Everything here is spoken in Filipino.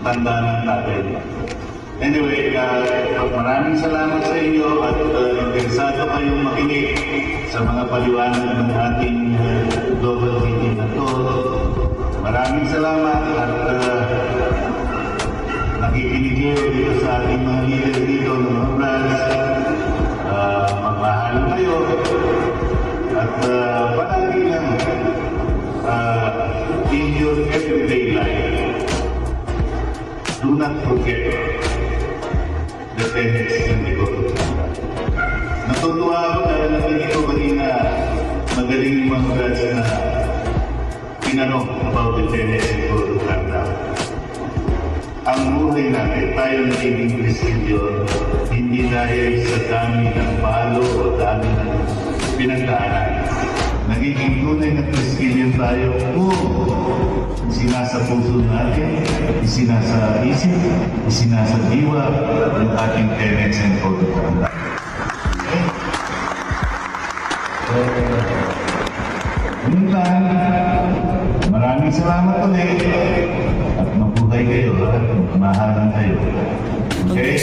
matanda ng tatay niya. Anyway, maraming salamat sa inyo at interesado kayong makinig sa mga paliwanag ng ating global meeting na to. Maraming salamat at nakikinig kayo dito sa ating mga leader dito ng mga brands. Magmahal kayo at palagi lang in your everyday life, do not forget the tenets ng negosyo. Natutuwa ako dahil nakinig ko kanina magaling yung mga brands na tinanong about the tenets ng negosyo. Ang buhay natin, tayo nagiging Kristilyo, hindi dahil sa dami ng palo o dami ng pinagdaanan. Nagiging tunay na Kristilyo tayo kung isinasa puso natin, isinasa isip, isinasa diwa, yung ating tenets and code of conduct. Yun lang. Maraming salamat ulit. At mabuhay kayo at mahalan kayo. Okay?